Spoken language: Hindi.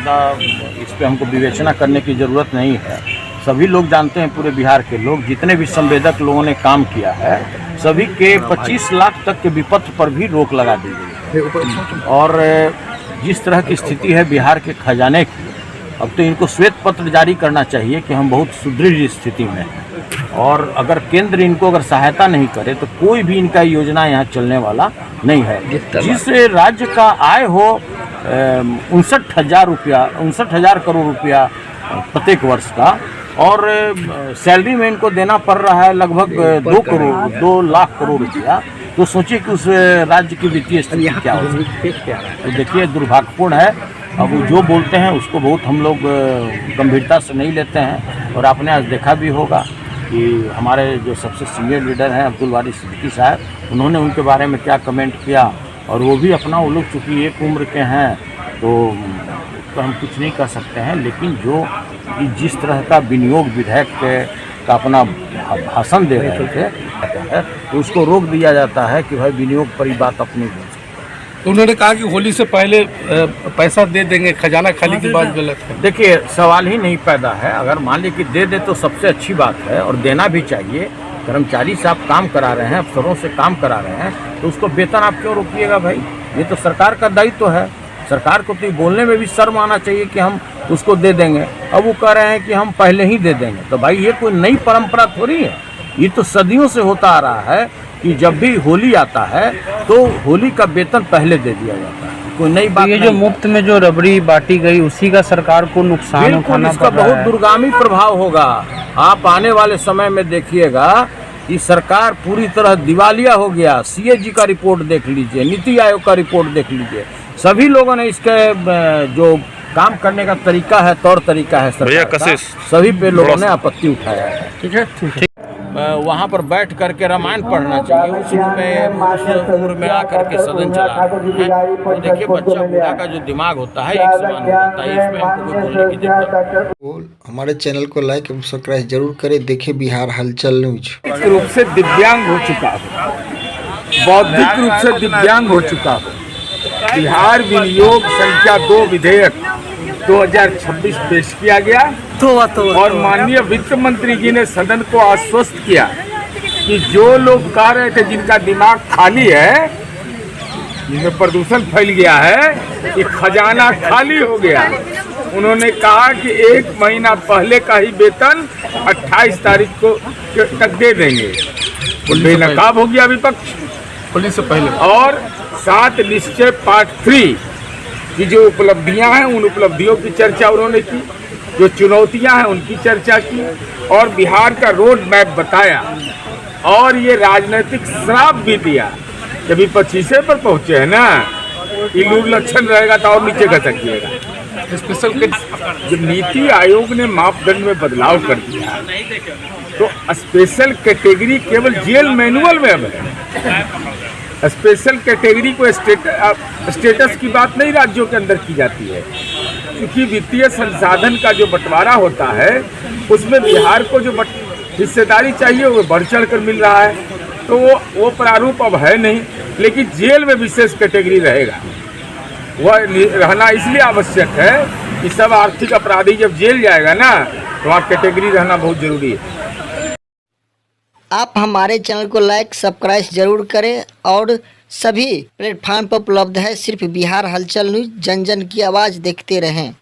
ज़्यादा इस पे हमको विवेचना करने की ज़रूरत नहीं है। सभी लोग जानते हैं, पूरे बिहार के लोग, जितने भी संवेदक लोगों ने काम किया है, सभी के 25 लाख तक के विपत्र पर भी रोक लगा दी गई है। और जिस तरह की स्थिति है बिहार के खजाने की, अब तो इनको श्वेत पत्र जारी करना चाहिए कि हम बहुत सुदृढ़ स्थिति में हैं, और अगर केंद्र इनको अगर सहायता नहीं करे तो कोई भी इनका योजना यहाँ चलने वाला नहीं है। जिस राज्य का आय हो 59,000 करोड़ रुपया प्रत्येक वर्ष का, और सैलरी में इनको देना पड़ रहा है लगभग 2 लाख करोड़ रुपया, तो सोचिए कि उस राज्य की वित्तीय स्थिति क्या हो सकती है। तो देखिए, दुर्भाग्यपूर्ण है। अब वो जो बोलते हैं उसको बहुत हम लोग गंभीरता से नहीं लेते हैं, और आपने आज देखा भी होगा कि हमारे जो सबसे सीनियर लीडर हैं अब्दुल वारिस सिद्दीकी साहब, उन्होंने उनके बारे में क्या कमेंट किया, और वो भी अपना, वो लोग चूँकि एक उम्र के हैं तो हम कुछ नहीं कर सकते हैं, लेकिन जो जिस तरह का विनियोग विधेयक का अपना भाषण दे रहे थे, तो उसको रोक दिया जाता है कि भाई विनियोग पर ही बात अपनी हो। तो उन्होंने कहा कि होली से पहले पैसा दे देंगे, खजाना खाली की बात गलत है। देखिए, सवाल ही नहीं पैदा है। अगर मान लीजिए कि दे दे तो सबसे अच्छी बात है, और देना भी चाहिए। कर्मचारी साहब काम करा रहे हैं, अफसरों से काम करा रहे हैं, तो उसको वेतन आप क्यों रोकिएगा भाई? ये तो सरकार का दायित्व है। सरकार को तो बोलने में भी शर्म आना चाहिए कि हम उसको दे देंगे। अब वो कह रहे हैं कि हम पहले ही दे देंगे, तो भाई ये कोई नई परंपरा थोड़ी है। ये तो सदियों से होता आ रहा है कि जब भी होली आता है तो होली का वेतन पहले दे दिया जाता है, कोई नई बात तो ये नहीं। जो मुफ्त में जो रबड़ी बांटी गई, उसी का सरकार को नुकसान उठाना इसका पड़ रहा बहुत है। दूरगामी प्रभाव होगा। आप आने वाले समय में देखिएगा कि सरकार पूरी तरह दिवालिया हो गया। CAG का रिपोर्ट देख लीजिए, नीति आयोग का रिपोर्ट देख लीजिए, सभी लोगों ने इसके जो काम करने का तरीका है, तौर तरीका है सरकार का, सभी पे लोगों ने आपत्ति उठाया है। ठीक है, वहाँ पर बैठ करके रामायण पढ़ना चाहिए। उस उम्र में आकर के सदन चला रहे हैं। तो देखिए, बच्चा बूढ़ा का जो दिमाग होता है एक समान हो जाता है, इसमें हमको कोई बोलने की जरूरत नहीं। हमारे चैनल को लाइक एवं सब्सक्राइब जरूर करें। देखिए बिहार हलचल न्यूज। बौद्धिक रूप से दिव्यांग हो चुका हो, बौद्धिक रूप से दिव्यांग हो चुका हो। बिहार विनियोग संख्या 2 विधेयक 2026 पेश किया गया, और माननीय वित्त मंत्री जी ने सदन को आश्वस्त किया कि जो लोग कह रहे थे जिनका दिमाग खाली है, जिनमें प्रदूषण फैल गया है, कि खजाना खाली हो गया, उन्होंने कहा कि 1 महीना पहले का ही वेतन 28 तारीख को तक दे देंगे। बेनकाब हो गया विपक्ष होली से पहले। और 7 निश्चय पार्ट 3 की जो उपलब्धियां हैं, उन उपलब्धियों की चर्चा उन्होंने की, जो चुनौतियां हैं उनकी चर्चा की, और बिहार का रोड मैप बताया, और ये राजनीतिक श्राप भी दिया। जब 25 पर पहुंचे हैं ना, इलूर लक्षण रहेगा तो और नीचे खसकिएगा। स्पेशल जब नीति आयोग ने मापदंड में बदलाव कर दिया, तो स्पेशल कैटेगरी केवल जेल मैनुअल में अब है। स्पेशल कैटेगरी को स्टेटस की बात नहीं राज्यों के अंदर की जाती है, क्योंकि वित्तीय संसाधन का जो बंटवारा होता है उसमें बिहार को जो हिस्सेदारी चाहिए वो बढ़ चढ़ कर मिल रहा है। तो वो प्रारूप अब है नहीं, लेकिन जेल में विशेष कैटेगरी रहेगा। वह रहना इसलिए आवश्यक है कि सब आर्थिक अपराधी जब जेल जाएगा ना, तो वहाँ कैटेगरी रहना बहुत जरूरी है। आप हमारे चैनल को लाइक सब्सक्राइब जरूर करें, और सभी प्लेटफार्म पर उपलब्ध है। सिर्फ बिहार हलचल न्यूज, जन जन की आवाज़ देखते रहें।